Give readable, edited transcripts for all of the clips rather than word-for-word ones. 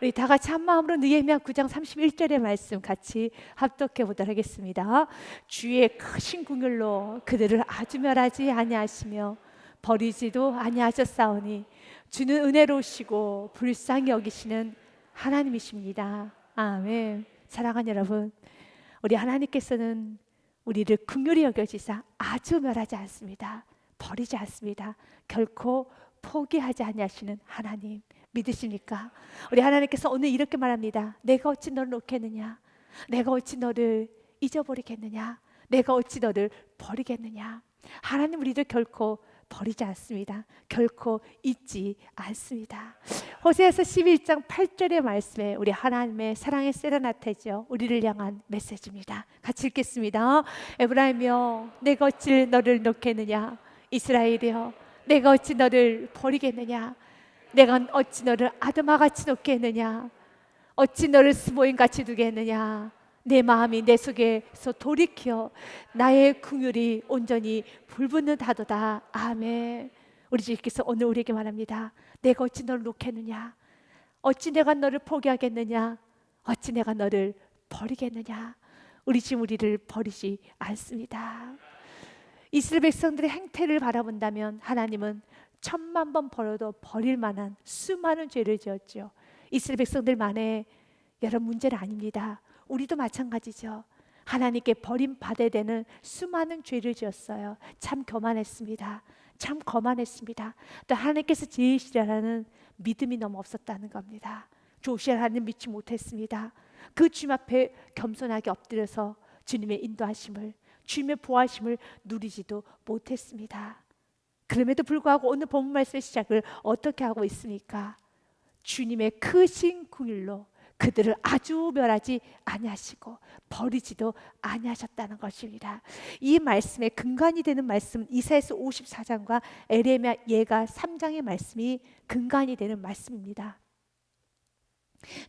우리 다 같이 한 마음으로 느헤미야 9장 31절의 말씀 같이 합독해 보도록 하겠습니다. 주의 크신 긍휼로 그들을 아주 멸하지 아니하시며 버리지도 아니하셨사오니 주는 은혜로우시고 불쌍히 여기시는 하나님이십니다. 아멘. 사랑하는 여러분, 우리 하나님께서는 우리를 긍휼히 여겨지사 아주 멸하지 않습니다. 버리지 않습니다. 결코 포기하지 아니하시는 하나님 믿으십니까? 우리 하나님께서 오늘 이렇게 말합니다. 내가 어찌 너를 놓겠느냐? 내가 어찌 너를 잊어버리겠느냐? 내가 어찌 너를 버리겠느냐? 하나님 우리를 결코 버리지 않습니다. 결코 잊지 않습니다. 호세아서 11장 8절의 말씀에 우리 하나님의 사랑의 세레나테죠. 우리를 향한 메시지입니다. 같이 읽겠습니다. 에브라임이여 내가 어찌 너를 놓겠느냐? 이스라엘이여 내가 어찌 너를 버리겠느냐? 내가 어찌 너를 아드마같이 놓겠느냐? 어찌 너를 스보임같이 두겠느냐? 내 마음이 내 속에서 돌이켜 나의 긍휼이 온전히 불붙는다도다. 아멘. 우리 주님께서 오늘 우리에게 말합니다. 내가 어찌 너를 놓겠느냐? 어찌 내가 너를 포기하겠느냐? 어찌 내가 너를 버리겠느냐? 우리 지금 우리를 버리지 않습니다. 이스라엘 백성들의 행태를 바라본다면 하나님은 1000만 번 버려도 버릴 만한 수많은 죄를 지었죠. 이스라엘 백성들만의 여러 문제는 아닙니다. 우리도 마찬가지죠. 하나님께 버림받아야 되는 수많은 죄를 지었어요. 참 교만했습니다. 참 거만했습니다. 또 하나님께서 제일 싫어하는 믿음이 너무 없었다는 겁니다. 조시아 하나님 믿지 못했습니다. 그 주님 앞에 겸손하게 엎드려서 주님의 인도하심을, 주님의 보호하심을 누리지도 못했습니다. 그럼에도 불구하고 오늘 본문 말씀의 시작을 어떻게 하고 있습니까? 주님의 크신 긍휼로 그들을 아주 멸하지 아니하시고 버리지도 아니하셨다는 것입니다. 이 말씀의 근간이 되는 말씀 이사야서 54장과 에레미야 예가 3장의 말씀이 근간이 되는 말씀입니다.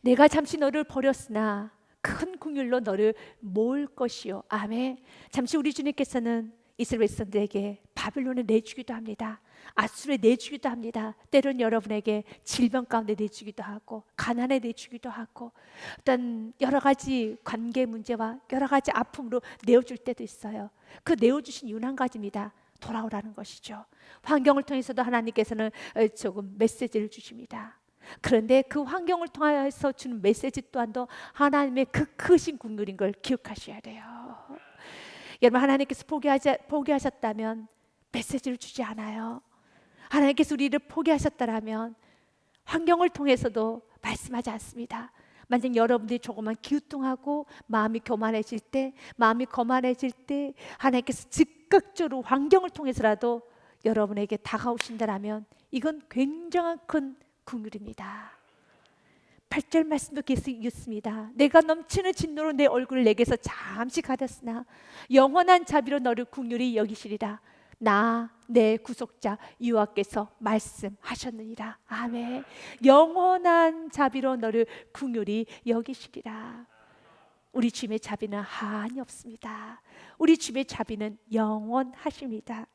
내가 잠시 너를 버렸으나 큰 긍휼로 너를 모을 것이요. 아멘. 잠시 우리 주님께서는 이스라엘 백성들에게 바빌론에 내주기도 합니다. 아수르에 내주기도 합니다. 때론 여러분에게 질병 가운데 내주기도 하고 가난에 내주기도 하고 어떤 여러 가지 관계 문제와 여러 가지 아픔으로 내어줄 때도 있어요. 그 내어주신 이유는 한 가지입니다. 돌아오라는 것이죠. 환경을 통해서도 하나님께서는 조금 메시지를 주십니다. 그런데 그 환경을 통해서 주는 메시지 또한도 하나님의 그 크신 긍휼인 걸 기억하셔야 돼요. 여러분 하나님께서 포기하셨다면 메시지를 주지 않아요. 하나님께서 우리를 포기하셨다면 환경을 통해서도 말씀하지 않습니다. 만약 여러분들이 조금만 기우뚱하고 마음이 교만해질 때, 마음이 거만해질 때 하나님께서 즉각적으로 환경을 통해서라도 여러분에게 다가오신다면 이건 굉장한 큰 긍휼입니다. 8절 말씀도 계속 읽습니다. 내가 넘치는 진노로 내 얼굴을 내게서 잠시 가렸으나 영원한 자비로 너를 긍휼히 여기시리라. 나 내 구속자 여호와께서 말씀하셨느니라. 아멘. 영원한 자비로 너를 긍휼히 여기시리라. 우리 주님의 자비는 한이 없습니다. 우리 주님의 자비는 영원하십니다.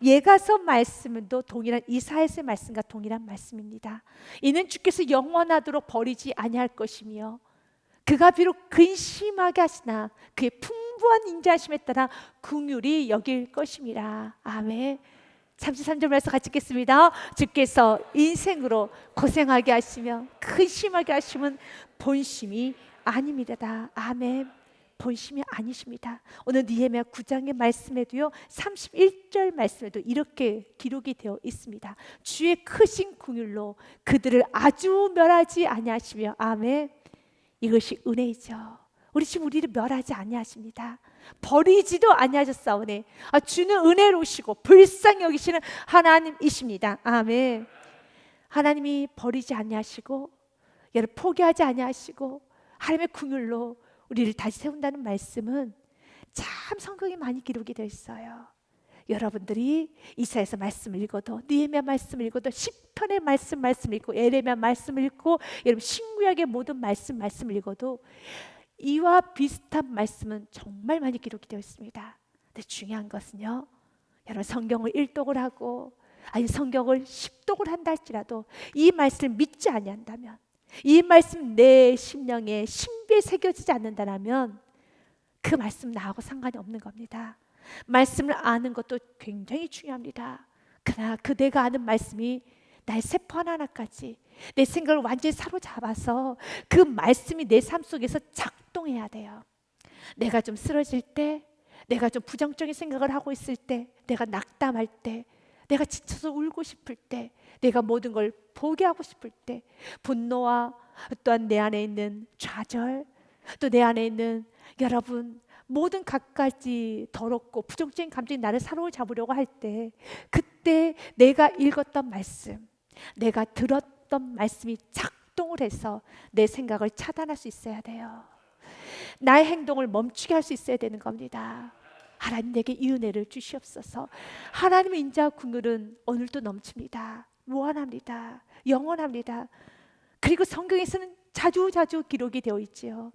예가서 말씀도 동일한 이사야서의 말씀과 동일한 말씀입니다. 이는 주께서 영원하도록 버리지 아니할 것이며 그가 비록 근심하게 하시나 그의 풍부한 인자하심에 따라 긍휼히 여길 것임이라. 아멘. 33절 말씀 같이 읽겠습니다. 주께서 인생으로 고생하게 하시며 근심하게 하시면 본심이 아닙니다. 아멘. 본심이 아니십니다. 오늘 느헤미야 9장의 말씀에도요 31절 말씀에도 이렇게 기록이 되어 있습니다. 주의 크신 긍휼로 그들을 아주 멸하지 아니하시며 아멘. 이것이 은혜이죠. 우리 지금 우리를 멸하지 아니하십니다. 버리지도 아니하셨사오니 주는 은혜로우시고 불쌍히 여기시는 하나님이십니다. 아멘. 하나님이 버리지 아니하시고 여러분 포기하지 아니하시고 하나님의 긍휼로 우리를 다시 세운다는 말씀은 참 성경에 많이 기록이 되어 있어요. 여러분들이 이사야서 말씀을 읽어도 느헤미야 말씀을 읽어도 시편의 말씀을 읽고 에레미야 말씀을 읽고 여러분 신구약의 모든 말씀을 읽어도 이와 비슷한 말씀은 정말 많이 기록이 되어 있습니다. 근데 중요한 것은요, 여러분 성경을 일독을 하고 아니 성경을 10독을 한다 할지라도 이 말씀을 믿지 아니한다면 이 말씀 내 심령에 신비에 새겨지지 않는다면 그 말씀 나하고 상관이 없는 겁니다. 말씀을 아는 것도 굉장히 중요합니다. 그러나 그 내가 아는 말씀이 나의 세포 하나하나까지 내 생각을 완전히 사로잡아서 그 말씀이 내 삶 속에서 작동해야 돼요. 내가 좀 쓰러질 때, 내가 좀 부정적인 생각을 하고 있을 때, 내가 낙담할 때, 내가 지쳐서 울고 싶을 때, 내가 모든 걸 포기하고 싶을 때, 분노와 또한 내 안에 있는 좌절, 또 내 안에 있는 여러분 모든 갖가지 더럽고 부정적인 감정이 나를 사로잡으려고 할 때, 그때 내가 읽었던 말씀, 내가 들었던 말씀이 작동을 해서 내 생각을 차단할 수 있어야 돼요. 나의 행동을 멈추게 할 수 있어야 되는 겁니다. 하나님 내게 이 은혜를 주시옵소서. 하나님의 인자와 긍휼은 오늘도 넘칩니다. 무한합니다. 영원합니다. 그리고 성경에서는 자주 기록이 되어 있지요.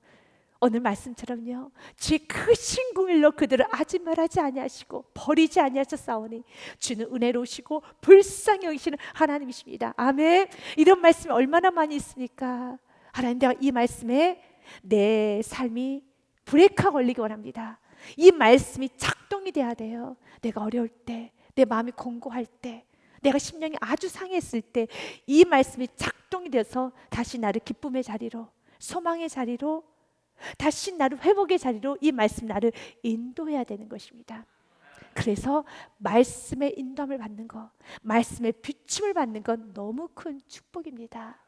오늘 말씀처럼요, 주의 크신 긍휼로 그들을 아지말하지 아니하시고 버리지 아니하셨사오니 주는 은혜로우시고 불쌍히 여기시는 하나님이십니다. 아멘. 이런 말씀이 얼마나 많이 있습니까? 하나님, 내가 이 말씀에 내 삶이 브레이크가 걸리기 원합니다. 이 말씀이 작동이 돼야 돼요. 내가 어려울 때, 내 마음이 공고할 때, 내가 심령이 아주 상했을 때 이 말씀이 작동이 돼서 다시 나를 기쁨의 자리로, 소망의 자리로, 다시 나를 회복의 자리로 이 말씀 나를 인도해야 되는 것입니다. 그래서 말씀의 인도함을 받는 것, 말씀의 비춤을 받는 건 너무 큰 축복입니다.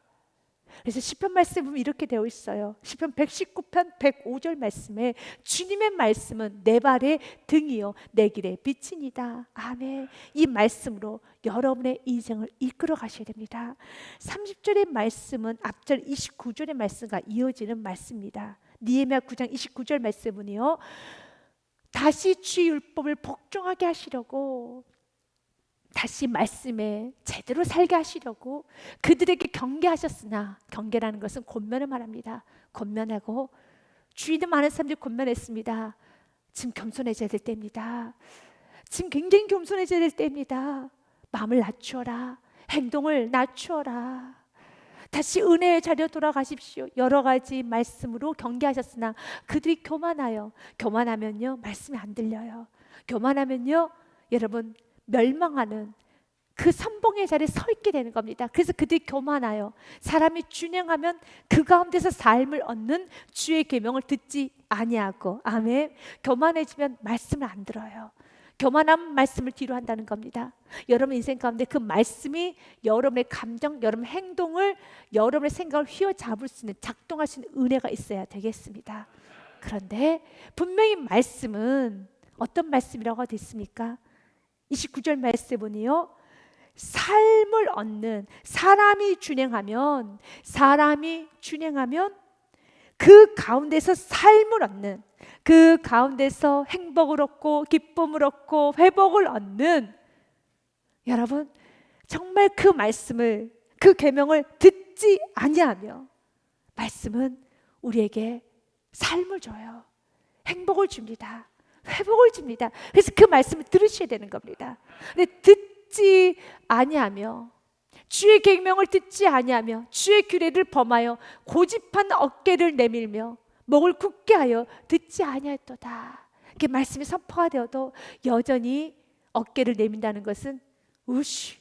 그래서 시편 말씀에 보면 이렇게 되어 있어요. 시편 119편 105절 말씀에 주님의 말씀은 내 발의 등이요 내 길의 빛이니다. 아멘. 이 말씀으로 여러분의 인생을 이끌어 가셔야 됩니다. 30절의 말씀은 앞절 29절의 말씀과 이어지는 말씀입니다. 느헤미야 9장 29절 말씀은요, 다시 주의 율법을 복종하게 하시려고, 다시 말씀에 제대로 살게 하시려고 그들에게 경계하셨으나, 경계라는 것은 권면을 말합니다. 권면하고, 주의도 많은 사람들이 권면했습니다. 지금 겸손해져야 될 때입니다. 지금 굉장히 겸손해져야 될 때입니다. 마음을 낮추어라, 행동을 낮추어라, 다시 은혜의 자리로 돌아가십시오. 여러 가지 말씀으로 경계하셨으나 그들이 교만하여, 교만하면요 말씀이 안 들려요. 교만하면요 여러분 멸망하는 그 선봉의 자리에 서 있게 되는 겁니다. 그래서 그들이 교만하여, 사람이 준행하면 그 가운데서 삶을 얻는 주의 계명을 듣지 아니하고, 아멘. 교만해지면 말씀을 안 들어요. 교만한 말씀을 뒤로 한다는 겁니다. 여러분 인생 가운데 그 말씀이 여러분의 감정, 여러분의 행동을, 여러분의 생각을 휘어잡을 수 있는, 작동할 수 있는 은혜가 있어야 되겠습니다. 그런데 분명히 말씀은 어떤 말씀이라고 되어 있습니까? 29절 말씀에 보니요, 삶을 얻는, 사람이 준행하면 그 가운데서 삶을 얻는, 그 가운데서 행복을 얻고 기쁨을 얻고 회복을 얻는, 여러분 정말 그 말씀을, 그 계명을 듣지 아니하며, 말씀은 우리에게 삶을 줘요. 행복을 줍니다. 회복을 줍니다. 그래서 그 말씀을 들으셔야 되는 겁니다. 근데 듣지 아니하며, 주의 계명을 듣지 아니하며, 주의 규례를 범하여 고집한 어깨를 내밀며 목을 굳게 하여 듣지 아니하였도다. 이렇게 말씀이 선포가 되어도 여전히 어깨를 내민다는 것은 우씨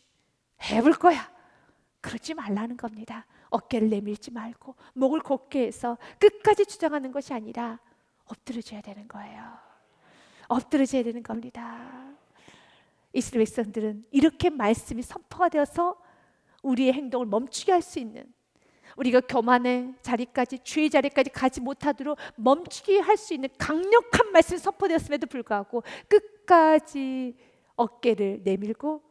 해볼 거야, 그러지 말라는 겁니다. 어깨를 내밀지 말고 목을 곧게 해서 끝까지 주장하는 것이 아니라 엎드려져야 되는 거예요. 엎드려져야 되는 겁니다. 이스라엘 백성들은 이렇게 말씀이 선포가 되어서 우리의 행동을 멈추게 할 수 있는, 우리가 교만의 자리까지, 주의 자리까지 가지 못하도록 멈추게 할 수 있는 강력한 말씀이 선포되었음에도 불구하고 끝까지 어깨를 내밀고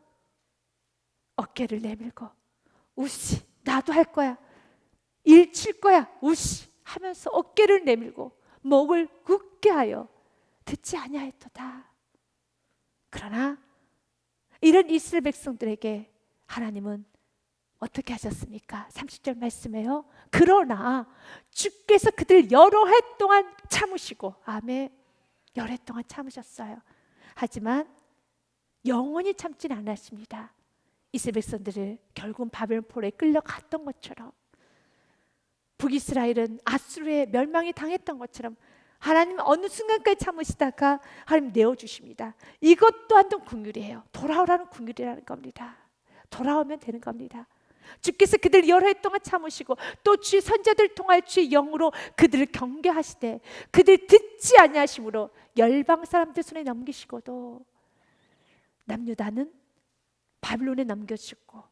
우씨 나도 할 거야, 일 칠 거야 우씨 하면서 어깨를 내밀고 목을 굳게 하여 듣지 아니하였도다. 그러나 이런 이스라엘 백성들에게 하나님은 어떻게 하셨습니까? 30절 말씀에요, 그러나 주께서 그들 여러 해 동안 참으시고, 아멘, 여러 해 동안 참으셨어요. 하지만 영원히 참지는 않았습니다. 이스라엘 백성들을 결국은 바벨론 포로에 끌려갔던 것처럼 북이스라엘은 아수르의 멸망이 당했던 것처럼 하나님 어느 순간까지 참으시다가 하나님 내어주십니다. 이것 또한도 긍휼이에요. 돌아오라는 긍휼이라는 겁니다. 돌아오면 되는 겁니다. 주께서 그들 여러 해 동안 참으시고 또 주의 선자들 통하여 주의 영으로 그들을 경계하시되 그들 듣지 아니하심으로 열방 사람들 손에 넘기시고도 남유다는 바빌론에 넘겨주고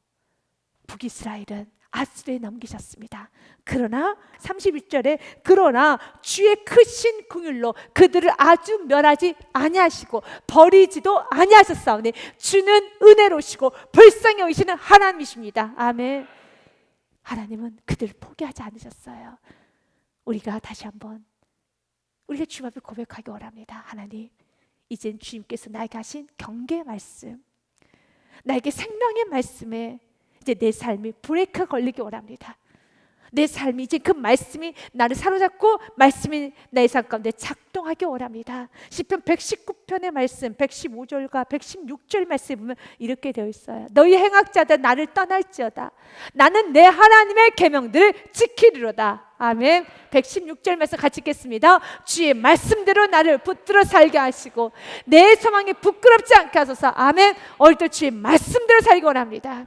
북이스라엘은 아수르에 넘기셨습니다. 그러나 31절에 그러나 주의 크신 긍휼로 그들을 아주 멸하지 아니하시고 버리지도 아니하셨사오니 주는 은혜로우시고 불쌍히 여기시는 하나님이십니다. 아멘. 하나님은 그들을 포기하지 않으셨어요. 우리가 다시 한번 우리가 주님 앞에 고백하기 원합니다. 하나님, 이젠 주님께서 나에게 하신 경계의 말씀, 나에게 생명의 말씀에 이제 내 삶이 브레이크가 걸리기 원합니다. 내 삶이 이제 그 말씀이 나를 사로잡고 말씀이 나의 삶 가운데 작동하기 원합니다. 시편 119편의 말씀 115절과 116절 말씀에 보면 이렇게 되어 있어요. 너희 행악자들 나를 떠날지어다 나는 내 하나님의 계명들을 지키리로다. 아멘. 116절 말씀 같이 읽겠습니다. 주의 말씀대로 나를 붙들어 살게 하시고 내 소망이 부끄럽지 않게 하소서. 아멘. 오늘도 주의 말씀대로 살기 원합니다.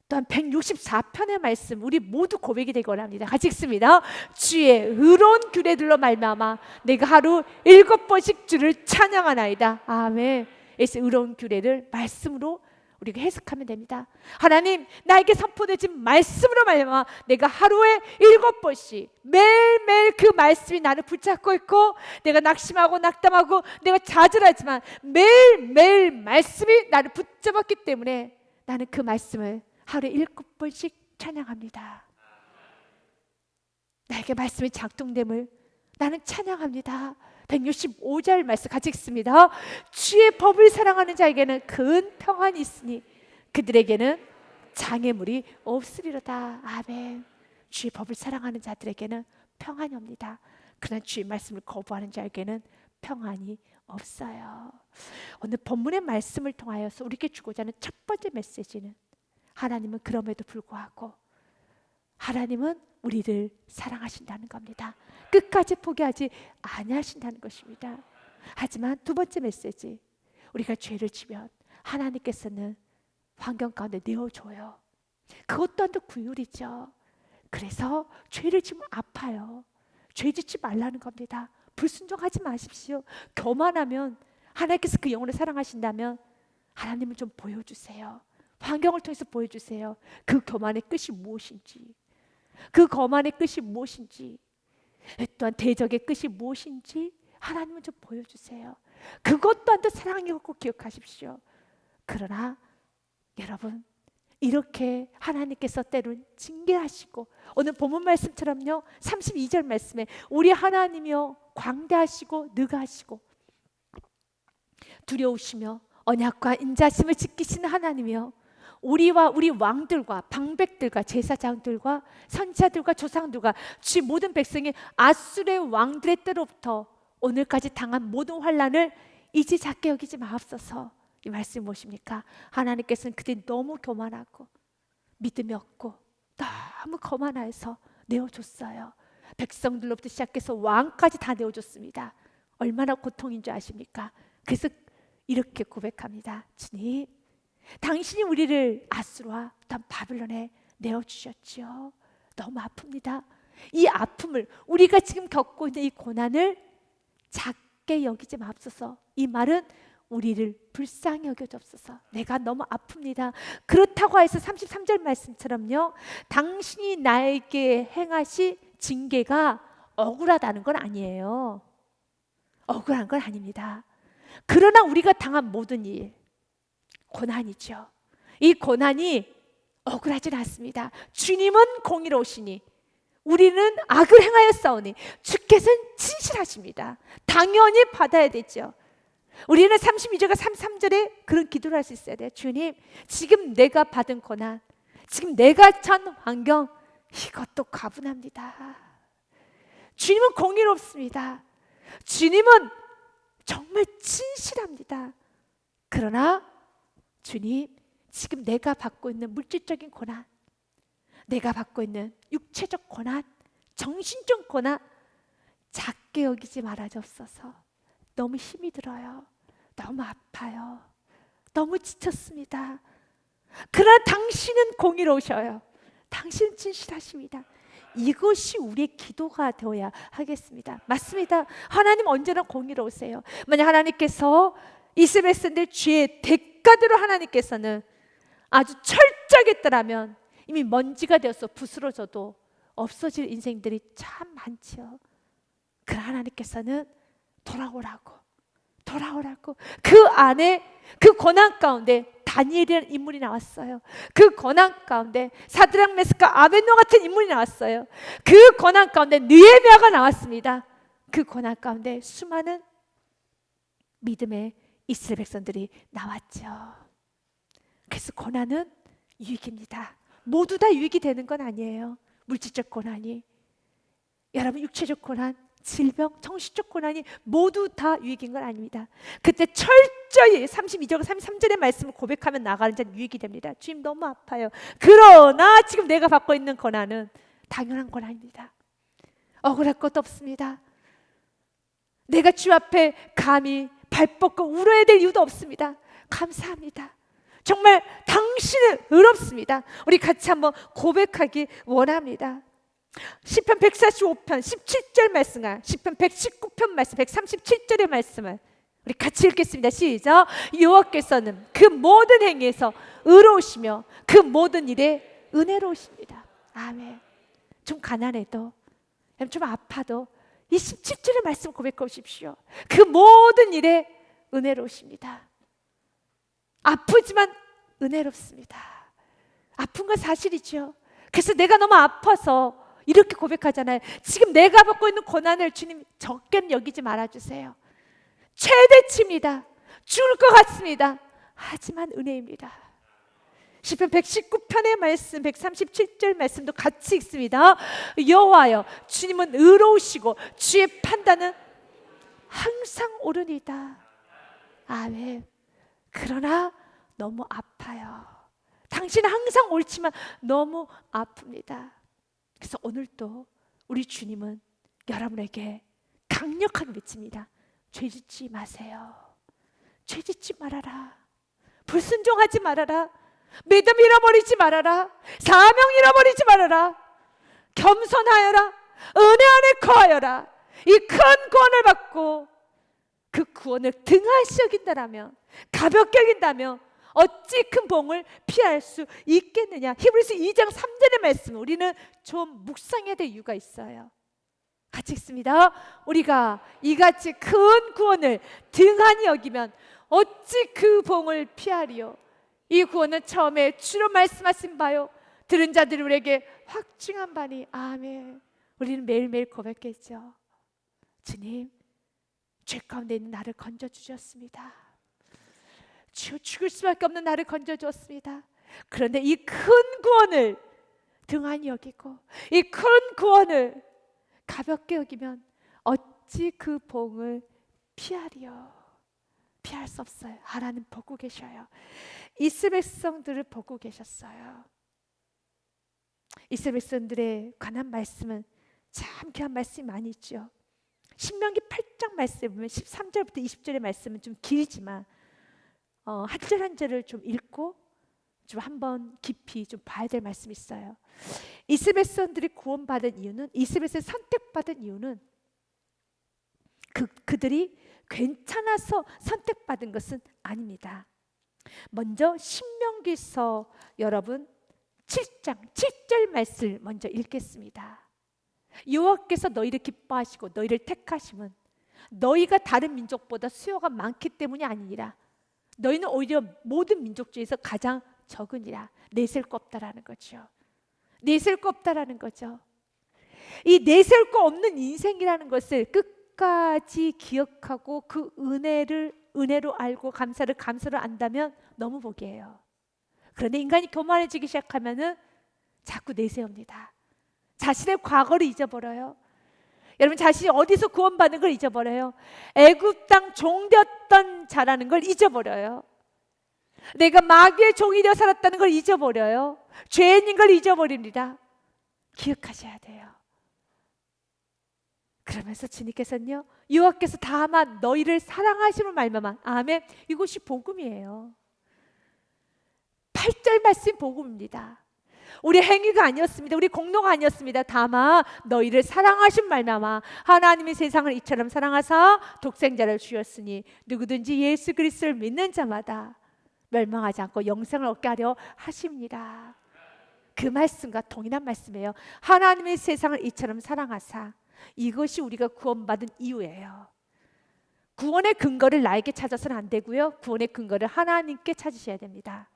또한 164편의 말씀 우리 모두 고백이 되기 원합니다. 같이 읽습니다. 주의 의로운 규례들로 말미암아 내가 하루 7번씩 주를 찬양하나이다. 아멘. 그래서 의로운 규례를 말씀으로 우리가 해석하면 됩니다. 하나님, 나에게 선포되진 말씀으로 말미암아 내가 하루에 7번씩 매일매일 그 말씀이 나를 붙잡고 있고 내가 낙심하고 낙담하고 내가 좌절하지만 매일매일 말씀이 나를 붙잡았기 때문에 나는 그 말씀을 하루에 7번씩 찬양합니다. 나에게 말씀이 작동됨을 나는 찬양합니다. 165절 말씀 같이 읽습니다. 주의 법을 사랑하는 자에게는 큰 평안이 있으니 그들에게는 장애물이 없으리로다. 아멘. 주의 법을 사랑하는 자들에게는 평안이 옵니다. 그러나 주의 말씀을 거부하는 자에게는 평안이 없어요. 오늘 본문의 말씀을 통하여서 우리에게 주고자 하는 첫 번째 메시지는 하나님은 그럼에도 불구하고 하나님은 우리를 사랑하신다는 겁니다. 끝까지 포기하지 아니하신다는 것입니다. 하지만 두 번째 메시지, 우리가 죄를 지면 하나님께서는 환경 가운데 내어줘요. 그것 또한도 긍휼이죠. 그래서 죄를 지면 아파요. 죄 짓지 말라는 겁니다. 불순종하지 마십시오. 교만하면 하나님께서 그 영혼을 사랑하신다면 하나님을 좀 보여주세요. 환경을 통해서 보여주세요. 그 교만의 끝이 무엇인지, 그 거만의 끝이 무엇인지, 또한 대적의 끝이 무엇인지 하나님은 좀 보여주세요. 그것 또한도 사랑이고 기억하십시오. 그러나 여러분, 이렇게 하나님께서 때론 징계하시고 오늘 본문 말씀처럼요 32절 말씀에 우리 하나님이여 광대하시고 느가하시고 두려우시며 언약과 인자심을 지키시는 하나님이여 우리와 우리 왕들과 방백들과 제사장들과 선지자들과 조상들과 주 모든 백성이 아수르의 왕들의 때로부터 오늘까지 당한 모든 환난을 이제 작게 여기지 마옵소서. 이 말씀이 무엇입니까? 하나님께서는 그들이 너무 교만하고 믿음이 없고 너무 거만해서 내어줬어요. 백성들로부터 시작해서 왕까지 다 내어줬습니다. 얼마나 고통인 줄 아십니까? 그래서 이렇게 고백합니다. 주님, 당신이 우리를 아수르와 또한 바빌론에 내어주셨지요. 너무 아픕니다. 이 아픔을, 우리가 지금 겪고 있는 이 고난을 작게 여기지 마옵소서. 이 말은 우리를 불쌍히 여겨주옵소서. 내가 너무 아픕니다. 그렇다고 해서 33절 말씀처럼요 당신이 나에게 행하신 징계가 억울하다는 건 아니에요. 억울한 건 아닙니다. 그러나 우리가 당한 모든 일, 고난이죠. 이 고난이 억울하진 않습니다. 주님은 공의로우시니 우리는 악을 행하였사오니 주께서는 진실하십니다. 당연히 받아야 되죠. 우리는 32절과 33절에 그런 기도를 할 수 있어야 돼요. 주님, 지금 내가 받은 고난, 지금 내가 처한 환경, 이것도 가분합니다. 주님은 공의롭습니다. 주님은 정말 진실합니다. 그러나 주님, 지금 내가 받고 있는 물질적인 고난, 내가 받고 있는 육체적 고난, 정신적 고난 작게 여기지 말아주옵소서. 너무 힘이 들어요. 너무 아파요. 너무 지쳤습니다. 그러나 당신은 공의로우셔요. 당신은 진실하십니다. 이것이 우리의 기도가 되어야 하겠습니다. 맞습니다. 하나님 언제나 공의로우세요. 만약 하나님께서 이스라엘 백성들 죄의 대가대로 하나님께서는 아주 철저하게 했더라면 이미 먼지가 되어서 부스러져도 없어질 인생들이 참 많지요. 그러나 하나님께서는 돌아오라고 그 안에 그 고난 가운데 다니엘이라는 인물이 나왔어요. 그 고난 가운데 사드락 메삭과 아벳노 같은 인물이 나왔어요. 그 고난 가운데 느헤미야가 나왔습니다. 그 고난 가운데 수많은 믿음의 이스라엘 백성들이 나왔죠. 그래서 고난은 유익입니다. 모두 다 유익이 되는 건 아니에요. 물질적 고난이, 여러분 육체적 고난, 질병, 정신적 고난이 모두 다 유익인 건 아닙니다. 그때 철저히 32절, 33절의 말씀을 고백하면 나가는 자는 유익이 됩니다. 주님 너무 아파요. 그러나 지금 내가 받고 있는 고난은 당연한 고난입니다. 억울할 것도 없습니다. 내가 주 앞에 감히 발 뻗고 울어야 될 이유도 없습니다. 감사합니다. 정말 당신은 의롭습니다. 우리 같이 한번 고백하기 원합니다. 시편 145편 17절 말씀과 시편 119편 말씀 137절의 말씀을 우리 같이 읽겠습니다. 시작. 여호와께서는 그 모든 행위에서 의로우시며 그 모든 일에 은혜로우십니다. 아멘. 좀 가난해도, 좀 아파도 이 17절의 말씀 고백해 오십시오. 그 모든 일에 은혜로우십니다. 아프지만 은혜롭습니다. 아픈 건 사실이죠. 그래서 내가 너무 아파서 이렇게 고백하잖아요. 지금 내가 받고 있는 고난을 주님 적게 여기지 말아주세요. 최대치입니다. 죽을 것 같습니다. 하지만 은혜입니다. 시편 119편의 말씀 137절 말씀도 같이 읽습니다. 여호와여 주님은 의로우시고 주의 판단은 항상 옳으니이다. 아멘. 그러나 너무 아파요. 당신은 항상 옳지만 너무 아픕니다. 그래서 오늘도 우리 주님은 여러분에게 강력하게 외칩니다. 죄짓지 마세요. 죄짓지 말아라. 불순종하지 말아라. 믿음 잃어버리지 말아라. 사명 잃어버리지 말아라. 겸손하여라. 은혜 안에 거하여라. 이 큰 구원을 받고 그 구원을 등한시 여긴다라면, 가볍게 여긴다면 어찌 큰 봉을 피할 수 있겠느냐. 히브리서 2장 3절의 말씀 우리는 좀 묵상해야 될 이유가 있어요. 같이 읽습니다. 우리가 이같이 큰 구원을 등한히 여기면 어찌 그 봉을 피하리요. 이 구원은 처음에 주로 말씀하신 바요 들은 자들이 우리에게 확증한 바니. 아멘. 우리는 매일매일 고백했죠. 주님, 죄 가운데 있는 나를 건져주셨습니다. 주여, 죽을 수밖에 없는 나를 건져주었습니다. 그런데 이 큰 구원을 등한히 여기고 이 큰 구원을 가볍게 여기면 어찌 그 봉을 피하리요. 피할 수 없어요. 하나님 보고 계셔요. 이스라엘 백성들을 보고 계셨어요. 이스라엘 백성들에 관한 말씀은 참 귀한 말씀이 많이 있죠. 신명기 8장 말씀에 보면 13절부터 20절의 말씀은 좀 길지만 한 절 한 절을 좀 읽고 좀 한번 깊이 좀 봐야 될 말씀이 있어요. 이스라엘 백성들이 구원받은 이유는, 이스라엘 백성이 선택받은 이유는 그들이 괜찮아서 선택받은 것은 아닙니다. 먼저 신명기서 여러분 7장 7절 말씀을 먼저 읽겠습니다. 여호와께서 너희를 기뻐하시고 너희를 택하심은 너희가 다른 민족보다 수요가 많기 때문이 아니니라. 너희는 오히려 모든 민족 중에서 가장 적으니라. 내셀 거 없다라는 거죠. 내셀 거 없다라는 거죠. 이 내셀 거 없는 인생이라는 것을 끝까지 기억하고 그 은혜로 알고 감사로 안다면 너무 복이에요. 그런데 인간이 교만해지기 시작하면은 자꾸 내세웁니다. 자신의 과거를 잊어버려요. 여러분, 자신이 어디서 구원받은 걸 잊어버려요. 애굽 땅 종되었던 자라는 걸 잊어버려요. 내가 마귀의 종이 되어 살았다는 걸 잊어버려요. 죄인인 걸 잊어버립니다. 기억하셔야 돼요. 그러면서 주님께서는요, 여호와께서 다만 너희를 사랑하심을 말미암아. 아멘. 이것이 복음이에요. 8절 말씀 복음입니다. 우리 행위가 아니었습니다. 우리 공로가 아니었습니다. 다만 너희를 사랑하신 말미암아 하나님이 세상을 이처럼 사랑하사 독생자를 주셨으니 누구든지 예수 그리스도를 믿는 자마다 멸망하지 않고 영생을 얻게 하려 하십니다. 그 말씀과 동일한 말씀이에요. 하나님이 세상을 이처럼 사랑하사. 이것이 우리가 구원받은 이유예요. 구원의 근거를 나에게 찾아서는 안 되고요, 구원의 근거를 하나님께 찾으셔야 됩니다.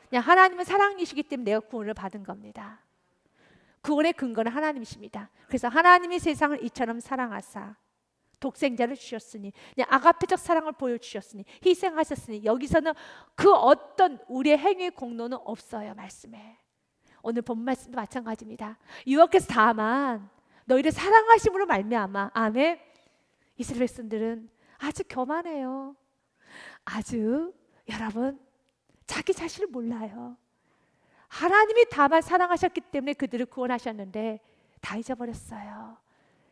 그냥 하나님은 사랑이시기 때문에 내가 구원을 받은 겁니다. 구원의 근거는 하나님이십니다. 그래서 하나님이 세상을 이처럼 사랑하사 독생자를 주셨으니, 그냥 아가페적 사랑을 보여주셨으니, 희생하셨으니, 여기서는 그 어떤 우리의 행위의 공로는 없어요. 말씀에 오늘 본 말씀도 마찬가지입니다. 여호와께서 다만 너희를 사랑하심으로 말미암아. 아멘. 이스라엘 백성들은 아주 교만해요. 아주 여러분 자기 자신을 몰라요. 하나님이 다만 사랑하셨기 때문에 그들을 구원하셨는데 다 잊어버렸어요.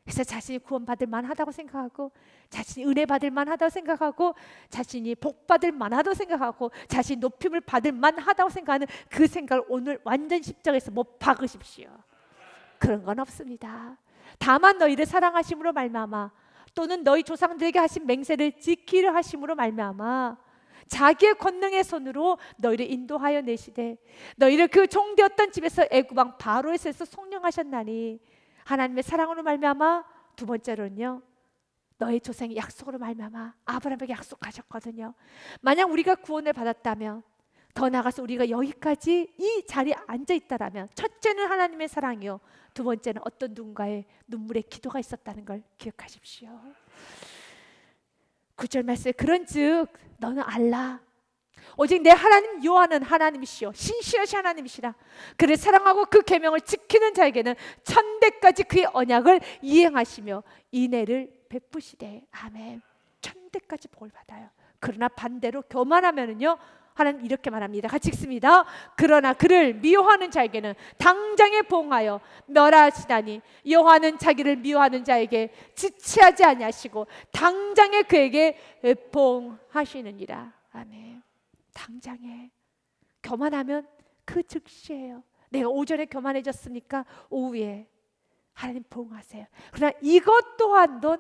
그래서 자신이 구원받을 만하다고 생각하고, 자신이 은혜 받을 만하다고 생각하고, 자신이 복 받을 만하다고 생각하고, 자신이 높임을 받을 만하다고 생각하는 그 생각을 오늘 완전 십자가에서 못 박으십시오. 그런 건 없습니다. 다만 너희를 사랑하심으로 말미암아, 또는 너희 조상들에게 하신 맹세를 지키려 하심으로 말미암아 자기의 권능의 손으로 너희를 인도하여 내시되 너희를 그 종되었던 집에서 애굽 왕 바로에서 속량하셨나니, 하나님의 사랑으로 말미암아. 두 번째로는요, 너희 조상의 약속으로 말미암아. 아브라함에게 약속하셨거든요. 만약 우리가 구원을 받았다면, 더 나아가서 우리가 여기까지 이 자리에 앉아 있다라면, 첫째는 하나님의 사랑이요, 두 번째는 어떤 누군가의 눈물의 기도가 있었다는 걸 기억하십시오. 9절 말씀에 그런즉 너는 알라, 오직 내 하나님 여호와는 하나님이시요 신실하신 하나님이시라. 그를 사랑하고 그 계명을 지키는 자에게는 천대까지 그의 언약을 이행하시며 인애를 베푸시되. 아멘. 천대까지 복을 받아요. 그러나 반대로 교만하면은요, 하나님 이렇게 말합니다. 같이 읽습니다. 그러나 그를 미워하는 자에게는 당장에 봉하여 멸하시다니, 여호와는 자기를 미워하는 자에게 지체하지 아니하시고 당장에 그에게 봉하시느니라. 아멘. 당장에. 교만하면 그 즉시예요. 내가 오전에 교만해졌으니까 오후에 하나님 봉하세요. 그러나 이것 또한도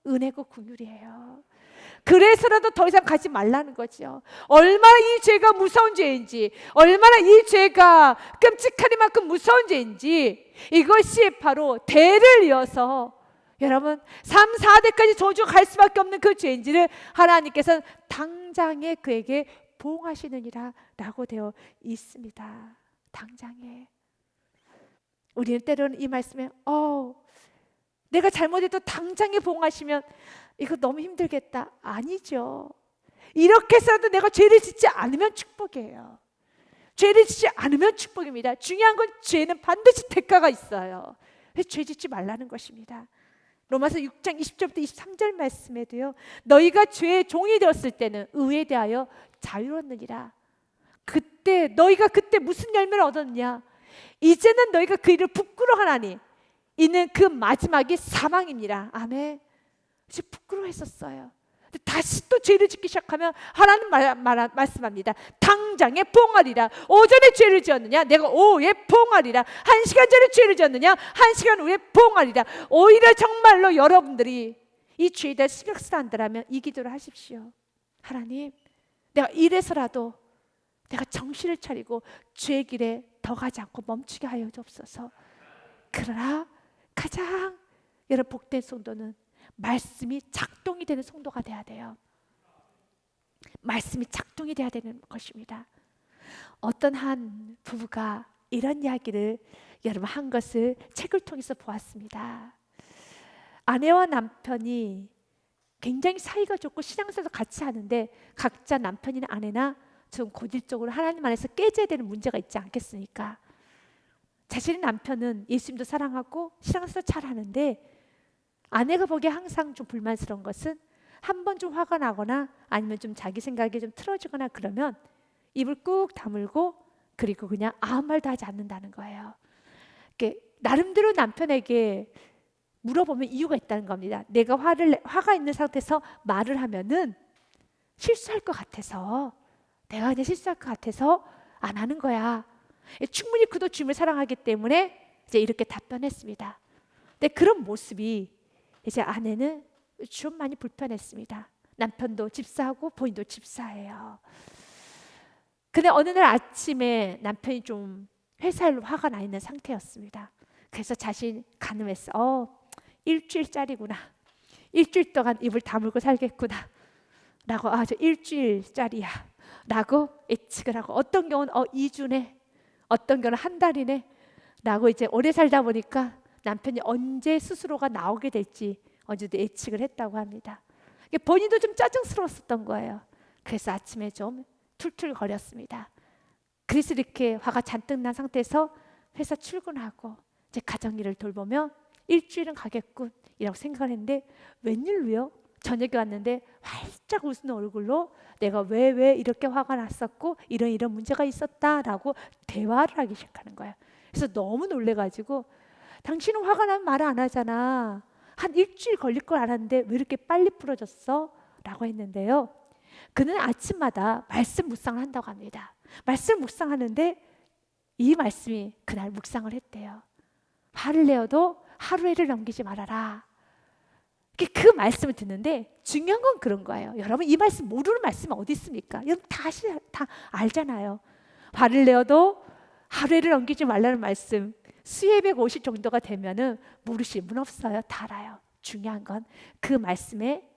은혜고 긍휼이에요. 그래서라도 더 이상 가지 말라는 거죠. 얼마나 이 죄가 무서운 죄인지, 얼마나 이 죄가 끔찍하리만큼 무서운 죄인지, 이것이 바로 대를 이어서 여러분 3, 4대까지 저주가 갈 수밖에 없는 그 죄인지를 하나님께서는 당장에 그에게 보응하시느니라 라고 되어 있습니다. 당장에. 우리는 때로는 이 말씀에 내가 잘못해도 당장에 보응하시면 이거 너무 힘들겠다. 아니죠. 이렇게 해서라도 내가 죄를 짓지 않으면 축복이에요. 죄를 짓지 않으면 축복입니다. 중요한 건 죄는 반드시 대가가 있어요. 죄 짓지 말라는 것입니다. 로마서 6장 20절부터 23절 말씀에도요, 너희가 죄의 종이 되었을 때는 의에 대하여 자유로웠느니라. 그때 너희가 그때 무슨 열매를 얻었느냐? 이제는 너희가 그 일을 부끄러워하나니 이는 그 마지막이 사망입니다. 아멘. 이제 부끄러워했었어요. 다시 또 죄를 짓기 시작하면 하나님 말씀합니다. 당장에 봉하리라. 오전에 죄를 지었느냐? 내가 오후에 봉하리라. 1시간 전에 죄를 지었느냐? 1시간 후에 봉하리라. 오히려 정말로 여러분들이 이 죄에 대해 신경쓰지 않더라면 이 기도를 하십시오. 하나님, 내가 이래서라도 내가 정신을 차리고 죄의 길에 더 가지 않고 멈추게 하여 주옵소서. 그러나 가장 여러분 복된 성도는 말씀이 작동이 되는 성도가 돼야 돼요. 말씀이 작동이 돼야 되는 것입니다. 어떤 한 부부가 이런 이야기를 여러분 한 것을 책을 통해서 보았습니다. 아내와 남편이 굉장히 사이가 좋고 신앙생활도 같이 하는데 각자 남편이나 아내나 좀 고질적으로 하나님 안에서 깨져야 되는 문제가 있지 않겠습니까? 자신의 남편은 예수님도 사랑하고 신앙생활 잘하는데 아내가 보기에 항상 좀 불만스러운 것은 한 번 좀 화가 나거나 아니면 좀 자기 생각이 좀 틀어지거나 그러면 입을 꾹 다물고 그리고 그냥 아무 말도 하지 않는다는 거예요. 나름대로 남편에게 물어보면 이유가 있다는 겁니다. 내가 화가 있는 상태에서 말을 하면은 실수할 것 같아서, 내가 그냥 실수할 것 같아서 안 하는 거야. 충분히 그도 주님을 사랑하기 때문에 이제 이렇게 답변했습니다. 근데 그런 모습이 이제 아내는 좀 많이 불편했습니다. 남편도 집사하고 본인도 집사예요. 근데 어느 날 아침에 남편이 좀 회사 일로 화가 나 있는 상태였습니다. 그래서 자신 가늠했어. 일주일짜리구나. 일주일 동안 입을 다물고 살겠구나. 라고 저 일주일짜리야. 라고 예측을 하고 어떤 경우는 2주네. 어떤 경우는 한 달이네. 라고 이제 오래 살다 보니까 남편이 언제 스스로가 나오게 될지 어제도 예측을 했다고 합니다. 본인도 좀 짜증스러웠었던 거예요. 그래서 아침에 좀 툴툴거렸습니다. 그래서 이렇게 화가 잔뜩 난 상태에서 회사 출근하고 이제 가정일을 돌보며 일주일은 가겠군 이라고 생각을 했는데 웬일로요? 저녁에 왔는데 활짝 웃는 얼굴로 내가 왜 이렇게 화가 났었고 이런 문제가 있었다라고 대화를 하기 시작하는 거예요. 그래서 너무 놀래가지고 당신은 화가 나면 말을 안 하잖아. 한 일주일 걸릴 걸 알았는데 왜 이렇게 빨리 풀어졌어? 라고 했는데요. 그는 아침마다 말씀 묵상을 한다고 합니다. 말씀 묵상하는데 이 말씀이 그날 묵상을 했대요. 화를 내어도 하루에를 넘기지 말아라. 그 말씀을 듣는데 중요한 건 그런 거예요. 여러분 이 말씀 모르는 말씀이 어디 있습니까? 여러분 다 알잖아요. 화를 내어도 하루에를 넘기지 말라는 말씀 수예백 오실 정도가 되면은 모르실 분 없어요. 다 알아요. 중요한 건 그 말씀에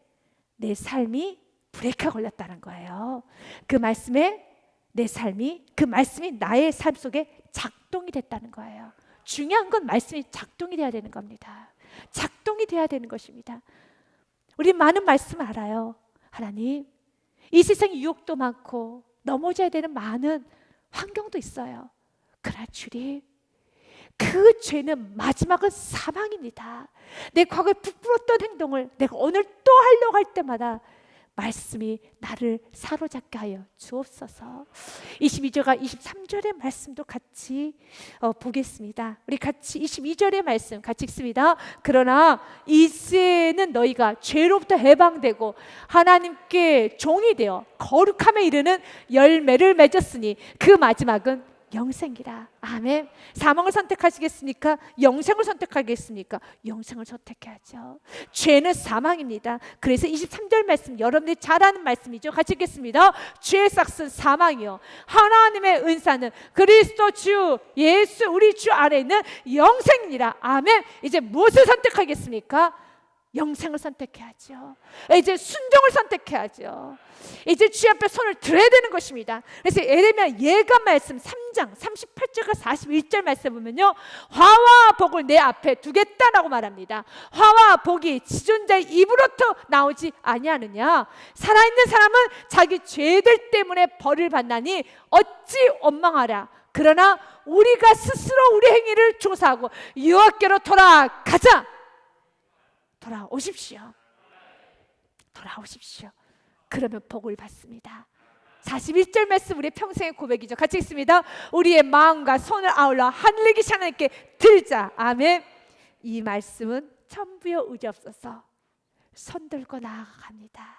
내 삶이 브레이크가 걸렸다는 거예요. 그 말씀에 내 삶이 그 말씀이 나의 삶 속에 작동이 됐다는 거예요. 중요한 건 말씀이 작동이 돼야 되는 겁니다. 작동이 돼야 되는 것입니다. 우리 많은 말씀 알아요. 하나님, 이 세상에 유혹도 많고 넘어져야 되는 많은 환경도 있어요. 그러나 주님, 그 죄는 마지막은 사망입니다. 내 과거에 부끄러웠던 행동을 내가 오늘 또 하려고 할 때마다 말씀이 나를 사로잡게 하여 주옵소서. 22절과 23절의 말씀도 같이 보겠습니다. 우리 같이 22절의 말씀 같이 읽습니다. 그러나 이제는 너희가 죄로부터 해방되고 하나님께 종이 되어 거룩함에 이르는 열매를 맺었으니 그 마지막은 영생이라. 아멘. 사망을 선택하시겠습니까? 영생을 선택하겠습니까? 영생을 선택해야죠. 죄는 사망입니다. 그래서 23절 말씀 여러분들이 잘 아는 말씀이죠. 같이 읽겠습니다. 죄의 삭은 사망이요 하나님의 은사는 그리스도 주 예수 우리 주 안에 있는 영생이라. 아멘. 이제 무엇을 선택하겠습니까? 영생을 선택해야죠. 이제 순종을 선택해야죠. 이제 주 앞에 손을 들어야 되는 것입니다. 그래서 예레미야 예가 말씀 3장 38절과 41절 말씀 보면요, 화와 복을 내 앞에 두겠다라고 말합니다. 화와 복이 지존자의 입으로부터 나오지 아니하느냐. 살아있는 사람은 자기 죄들 때문에 벌을 받나니 어찌 원망하랴. 그러나 우리가 스스로 우리 행위를 조사하고 여호와께로 돌아가자. 돌아오십시오. 돌아오십시오. 그러면 복을 받습니다. 41절 말씀 우리의 평생의 고백이죠. 같이 읽습니다. 우리의 마음과 손을 아울러 하늘에 계신 하나님께 들자. 아멘. 이 말씀은 천부여 의지없어서 손 들고 나아갑니다.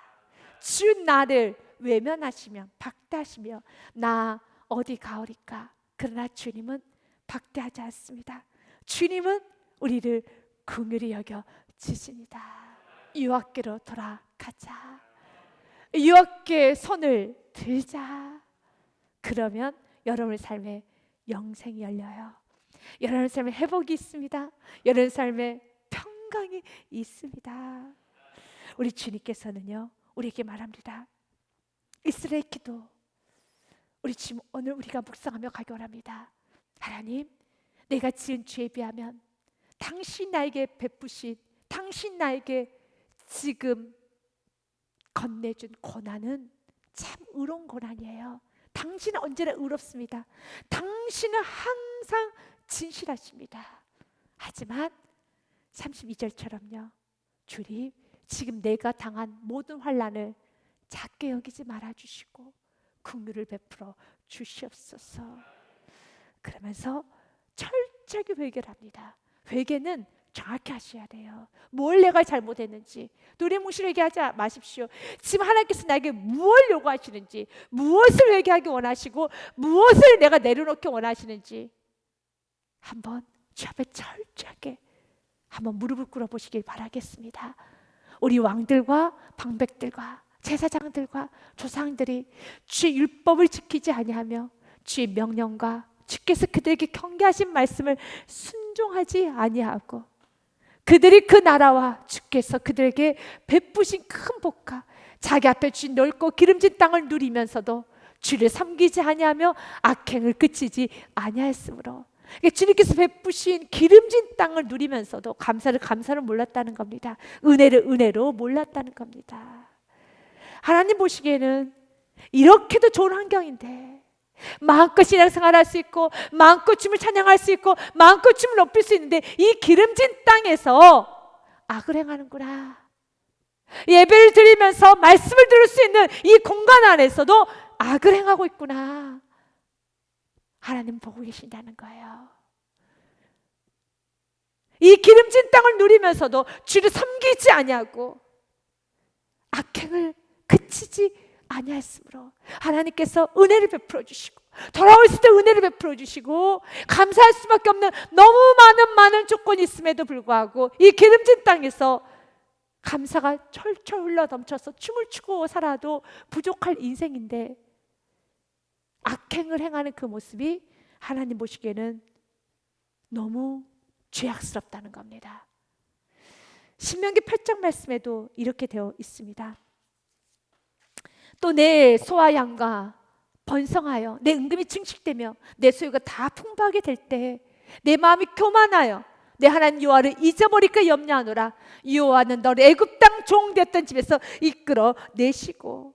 주 나를 외면하시며 박대하시며 나 어디 가오리까. 그러나 주님은 박대하지 않습니다. 주님은 우리를 긍휼히 여겨 주십니다. 여호와께로 돌아가자. 여호와께 손을 들자. 그러면 여러분의 삶에 영생이 열려요. 여러분의 삶에 회복이 있습니다. 여러분의 삶에 평강이 있습니다. 우리 주님께서는요 우리에게 말합니다. 이스라엘 기도 우리 지금 오늘 우리가 묵상하며 가기 원합니다. 하나님, 내가 지은 죄에 비하면 당신 나에게 베푸신 당신 나에게 지금 건네준 고난은 참 의로운 고난이에요. 당신은 언제나 의롭습니다. 당신은 항상 진실하십니다. 하지만 32절처럼요 주님, 지금 내가 당한 모든 환난을 작게 여기지 말아주시고 긍휼을 베풀어 주시옵소서. 그러면서 철저하게 회개를 합니다. 회개는 정확히 하셔야 돼요. 뭘 내가 잘못했는지 두리뭉실 회개하지 마십시오. 지금 하나님께서 나에게 무엇을 요구하시는지, 무엇을 회개하기 원하시고 무엇을 내가 내려놓기 원하시는지 한번 주 앞에 철저하게 한번 무릎을 꿇어보시길 바라겠습니다. 우리 왕들과 방백들과 제사장들과 조상들이 주의 율법을 지키지 아니하며 주의 명령과 주께서 그들에게 경계하신 말씀을 순종하지 아니하고 그들이 그 나라와 주께서 그들에게 베푸신 큰 복과 자기 앞에 주신 넓고 기름진 땅을 누리면서도 주를 섬기지 아니하며 악행을 그치지 아니하였으므로, 주님께서 베푸신 기름진 땅을 누리면서도 감사를 몰랐다는 겁니다. 은혜를 은혜로 몰랐다는 겁니다. 하나님 보시기에는 이렇게도 좋은 환경인데 마음껏 신앙생활할 수 있고 마음껏 주님을 찬양할 수 있고 마음껏 주님을 높일 수 있는데 이 기름진 땅에서 악을 행하는구나. 예배를 드리면서 말씀을 들을 수 있는 이 공간 안에서도 악을 행하고 있구나. 하나님 보고 계신다는 거예요. 이 기름진 땅을 누리면서도 주를 섬기지 아니하고 악행을 그치지 아니하였으므로 하나님께서 은혜를 베풀어 주시고 돌아오실 때 은혜를 베풀어 주시고 감사할 수밖에 없는 너무 많은 조건이 있음에도 불구하고 이 기름진 땅에서 감사가 철철 흘러 넘쳐서 춤을 추고 살아도 부족할 인생인데 악행을 행하는 그 모습이 하나님 보시기에는 너무 죄악스럽다는 겁니다. 신명기 8장 말씀에도 이렇게 되어 있습니다. 또 내 소와 양과 번성하여 내 은금이 증식되며 내 소유가 다 풍부하게 될 때 내 마음이 교만하여 내 하나님 여호와를 잊어버릴까 염려하노라. 여호와는 너를 애굽 땅 종 되었던 집에서 이끌어 내시고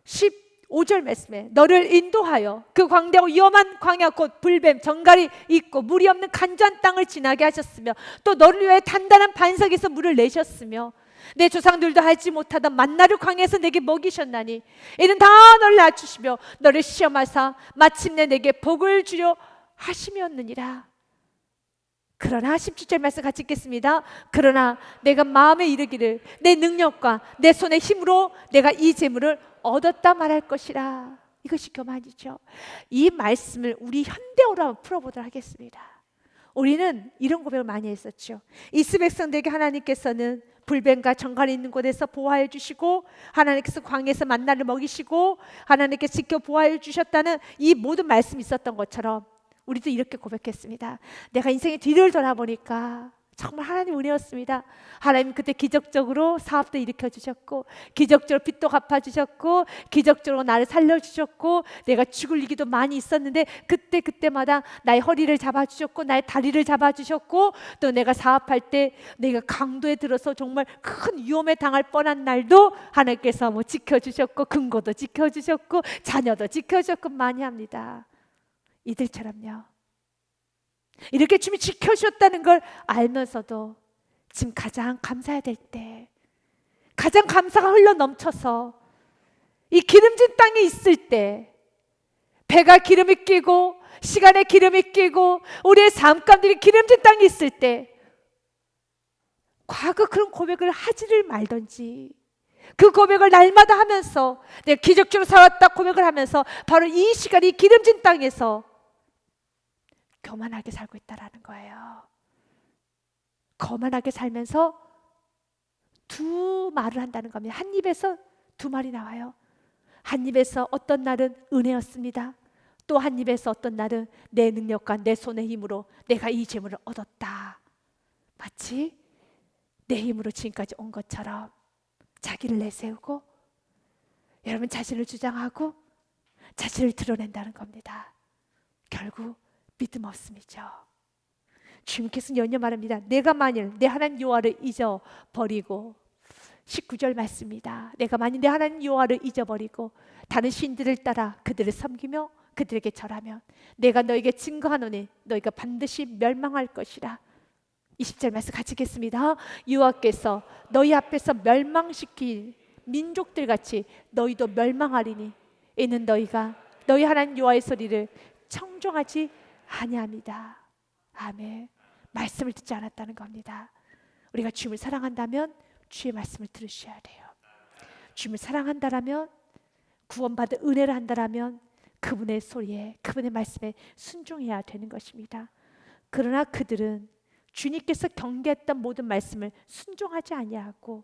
15절 말씀에 너를 인도하여 그 광대하고 위험한 광야 곧 불뱀 정갈이 있고 물이 없는 간조한 땅을 지나게 하셨으며 또 너를 위하여 단단한 반석에서 물을 내셨으며 내 조상들도 하지 못하던 만나를 광야에서 내게 먹이셨나니 이는 다 너를 낮추시며 너를 시험하사 마침내 내게 복을 주려 하심이었느니라. 그러나 17절 말씀 같이 읽겠습니다. 그러나 내가 마음에 이르기를 내 능력과 내 손의 힘으로 내가 이 재물을 얻었다 말할 것이라. 이것이 교만이죠. 이 말씀을 우리 현대어로 한번 풀어보도록 하겠습니다. 우리는 이런 고백을 많이 했었죠. 이스라엘 백성들에게 하나님께서는 불뱀과 정갈이 있는 곳에서 보호하여 주시고 하나님께서 광야에서 만나를 먹이시고 하나님께서 지켜 보호하여 주셨다는 이 모든 말씀이 있었던 것처럼 우리도 이렇게 고백했습니다. 내가 인생의 뒤를 돌아보니까 정말 하나님 은혜였습니다. 하나님 그때 기적적으로 사업도 일으켜 주셨고 기적적으로 빚도 갚아주셨고 기적적으로 나를 살려주셨고 내가 죽을 위기도 많이 있었는데 그때마다 나의 허리를 잡아주셨고 나의 다리를 잡아주셨고 또 내가 사업할 때 내가 강도에 들어서 정말 큰 위험에 당할 뻔한 날도 하나님께서 뭐 지켜주셨고 금고도 지켜주셨고 자녀도 지켜주셨고 많이 합니다. 이들처럼요. 이렇게 주님이 지켜주셨다는 걸 알면서도 지금 가장 감사해야 될 때 가장 감사가 흘러 넘쳐서 이 기름진 땅에 있을 때 배가 기름이 끼고 시간에 기름이 끼고 우리의 삶 가운데 기름진 땅에 있을 때 과거 그런 고백을 하지를 말던지 그 고백을 날마다 하면서 내가 기적적으로 살았다 고백을 하면서 바로 이 시간 이 기름진 땅에서 교만하게 살고 있다라는 거예요. 거만하게 살면서 두 말을 한다는 겁니다. 한 입에서 두 말이 나와요. 한 입에서 어떤 날은 은혜였습니다. 또 한 입에서 어떤 날은 내 능력과 내 손의 힘으로 내가 이 재물을 얻었다. 마치 내 힘으로 지금까지 온 것처럼 자기를 내세우고 여러분 자신을 주장하고 자신을 드러낸다는 겁니다. 결국 믿음 없음이죠. 주님께서는 연여 말합니다. 내가 만일 내 하나님 여호와를 잊어버리고 19절 말씀입니다. 내가 만일 내 하나님 여호와를 잊어버리고 다른 신들을 따라 그들을 섬기며 그들에게 절하면 내가 너에게 증거하노니 너희가 반드시 멸망할 것이라. 20절 말씀 같이 읽겠습니다. 여호와께서 너희 앞에서 멸망시킬 민족들 같이 너희도 멸망하리니 이는 너희가 너희 하나님 여호와의 소리를 청종하지 아니함이다. 아멘. 말씀을 듣지 않았다는 겁니다. 우리가 주님을 사랑한다면 주의 말씀을 들으셔야 돼요. 주님을 사랑한다라면, 구원받은 은혜를 한다라면 그분의 소리에, 그분의 말씀에 순종해야 되는 것입니다. 그러나 그들은 주님께서 경계했던 모든 말씀을 순종하지 아니하고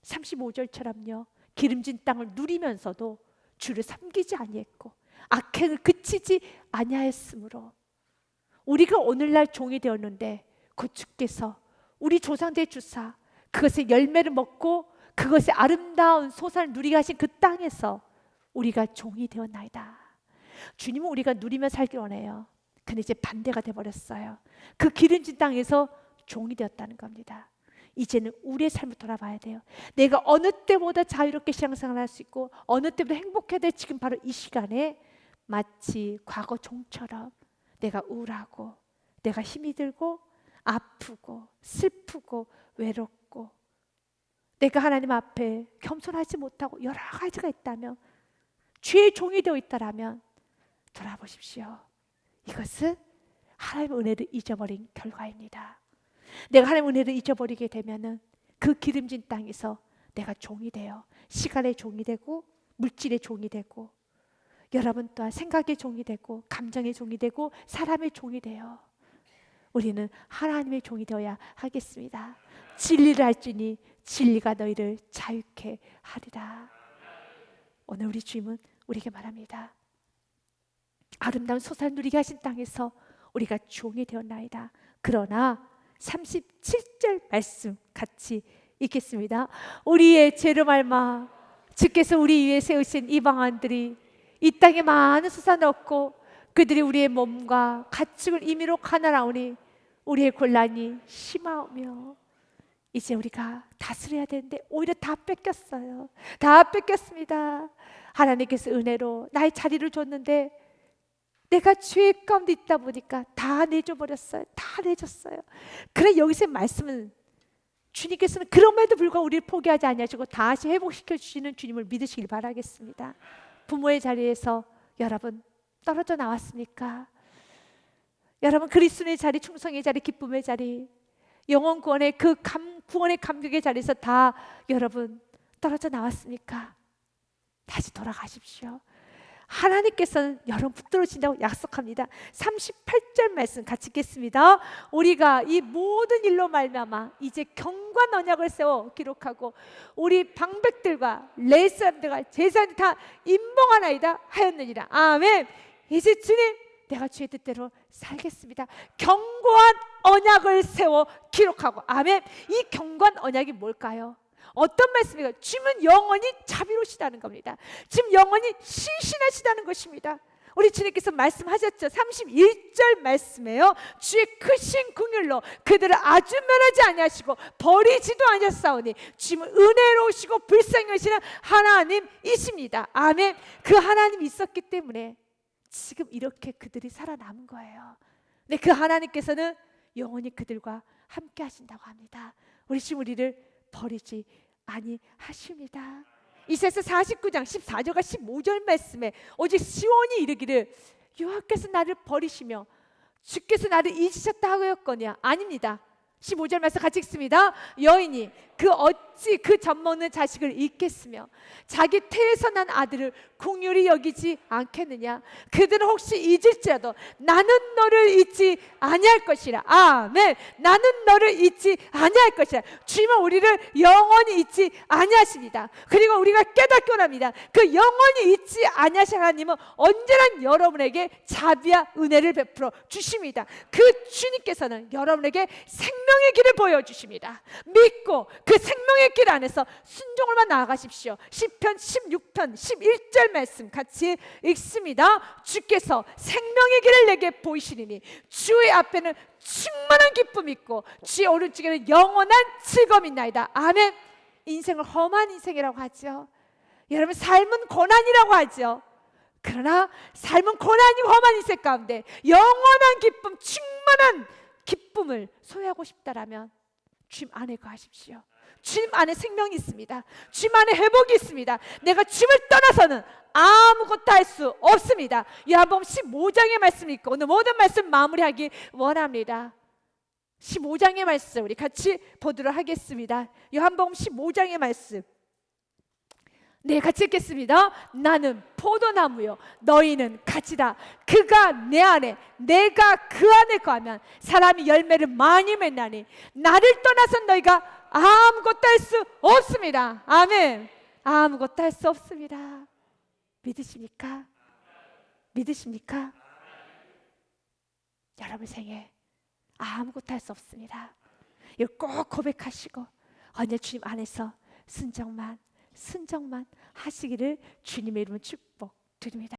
35절처럼요, 기름진 땅을 누리면서도 주를 섬기지 아니했고 악행을 그치지 아니하였으므로 우리가 오늘날 종이 되었는데 곧 주께서 우리 조상들의 주사 그것의 열매를 먹고 그것의 아름다운 소산을 누리게 하신 그 땅에서 우리가 종이 되었나이다. 주님은 우리가 누리며 살기 원해요. 근데 이제 반대가 돼버렸어요. 그 기름진 땅에서 종이 되었다는 겁니다. 이제는 우리의 삶을 돌아봐야 돼요. 내가 어느 때보다 자유롭게 신앙생활을 할 수 있고 어느 때보다 행복해야 돼. 지금 바로 이 시간에 마치 과거 종처럼 내가 우울하고 내가 힘이 들고 아프고 슬프고 외롭고 내가 하나님 앞에 겸손하지 못하고 여러 가지가 있다면, 죄의 종이 되어 있다라면 돌아보십시오. 이것은 하나님의 은혜를 잊어버린 결과입니다. 내가 하나님의 은혜를 잊어버리게 되면은 그 기름진 땅에서 내가 종이 되어 시간의 종이 되고 물질의 종이 되고 여러분 또한 생각의 종이 되고 감정의 종이 되고 사람의 종이 되어 우리는 하나님의 종이 되어야 하겠습니다. 진리를 알지니 진리가 너희를 자유케 하리라. 오늘 우리 주님은 우리에게 말합니다. 아름다운 소산을 누리게 하신 땅에서 우리가 종이 되었나이다. 그러나 37절 말씀 같이 읽겠습니다. 우리의 죄로 말마 주께서 우리 위에 세우신 이방인들이 이 땅에 많은 소산을 얻고 그들이 우리의 몸과 가축을 임의로 가난하오니 우리의 곤란이 심하며, 이제 우리가 다스려야 되는데 오히려 다 뺏겼어요. 다 뺏겼습니다. 하나님께서 은혜로 나의 자리를 줬는데 내가 죄 가운데 있다 보니까 다 내줘버렸어요. 다 내줬어요. 그래 여기서 말씀은 주님께서는 그럼에도 불구하고 우리를 포기하지 아니하시고 다시 회복시켜 주시는 주님을 믿으시길 바라겠습니다. 부모의 자리에서 여러분 떨어져 나왔습니까? 여러분 그리스도의 자리, 충성의 자리, 기쁨의 자리, 영원 구원의 그 구원의 감격의 자리에서 다 여러분 떨어져 나왔습니까? 다시 돌아가십시오. 하나님께서는 여러분 붙들어진다고 약속합니다. 38절 말씀 같이 읽겠습니다. 우리가 이 모든 일로 말미암아 이제 경관 언약을 세워 기록하고 우리 방백들과 레위사람들과 제사장들 다 임봉하나이다 하였느니라. 아멘. 이제 주님 내가 주의 뜻대로 살겠습니다. 견고한 언약을 세워 기록하고. 아멘. 이 견고한 언약이 뭘까요? 어떤 말씀이에요? 주님은 영원히 자비로우시다는 겁니다. 지금 영원히 신실하시다는 것입니다. 우리 주님께서 말씀하셨죠. 31절 말씀에요. 주의 크신 긍휼로 그들을 아주 면하지 아니하시고 버리지도 아니하사오니 주님은 은혜로우시고 불쌍하시는 하나님이십니다. 아멘. 그 하나님이 있었기 때문에 지금 이렇게 그들이 살아남은 거예요. 근데 그 하나님께서는 영원히 그들과 함께 하신다고 합니다. 우리 지금 우리를 버리지 아니하십니다. 이사야서 49장 14절과 15절 말씀에 오직 시온이 이르기를 여호와께서 나를 버리시며 주께서 나를 잊으셨다 하였거니와. 아닙니다. 15절 말씀 같이 읽습니다. 여인이 그 어찌 그 젖먹는 자식을 잊겠으며 자기 태에서 난 아들을 긍휼히 여기지 않겠느냐. 그들은 혹시 잊을지라도 나는 너를 잊지 아니할 것이라. 아멘. 나는 너를 잊지 아니할 것이라. 주님은 우리를 영원히 잊지 아니하십니다. 그리고 우리가 깨닫기 원합니다. 그 영원히 잊지 아니하신 하나님은 언제나 여러분에게 자비와 은혜를 베풀어 주십니다. 그 주님께서는 여러분에게 생명의 길을 보여주십니다. 믿고 그 생명의 길 안에서 순종을만 나아가십시오. 시편 16편 11절 말씀 같이 읽습니다. 주께서 생명의 길을 내게 보이시리니 주의 앞에는 충만한 기쁨이 있고 주의 오른쪽에는 영원한 즐거움이 있나이다. 아멘. 인생을 험한 인생이라고 하죠. 여러분 삶은 고난이라고 하죠. 그러나 삶은 고난이 험한 인생 가운데 영원한 기쁨, 충만한 기쁨을 소유하고 싶다라면 주님 안에 거하십시오. 주님 안에 생명이 있습니다. 주님 안에 회복이 있습니다. 내가 주님을 떠나서는 아무것도 할 수 없습니다. 요한복음 15장의 말씀이 있고 오늘 모든 말씀 마무리하기 원합니다. 15장의 말씀 우리 같이 보도록 하겠습니다. 요한복음 15장의 말씀 네, 같이 읽겠습니다. 나는 포도나무요 너희는 가지다. 그가 내 안에 내가 그 안에 거하면 사람이 열매를 많이 맺나니 나를 떠나선 너희가 아무것도 할 수 없습니다. 아멘. 아무것도 할 수 없습니다. 믿으십니까? 믿으십니까? 여러분 생에 아무것도 할 수 없습니다. 이거 꼭 고백하시고 언제 주님 안에서 순정만 하시기를 주님의 이름으로 축복드립니다.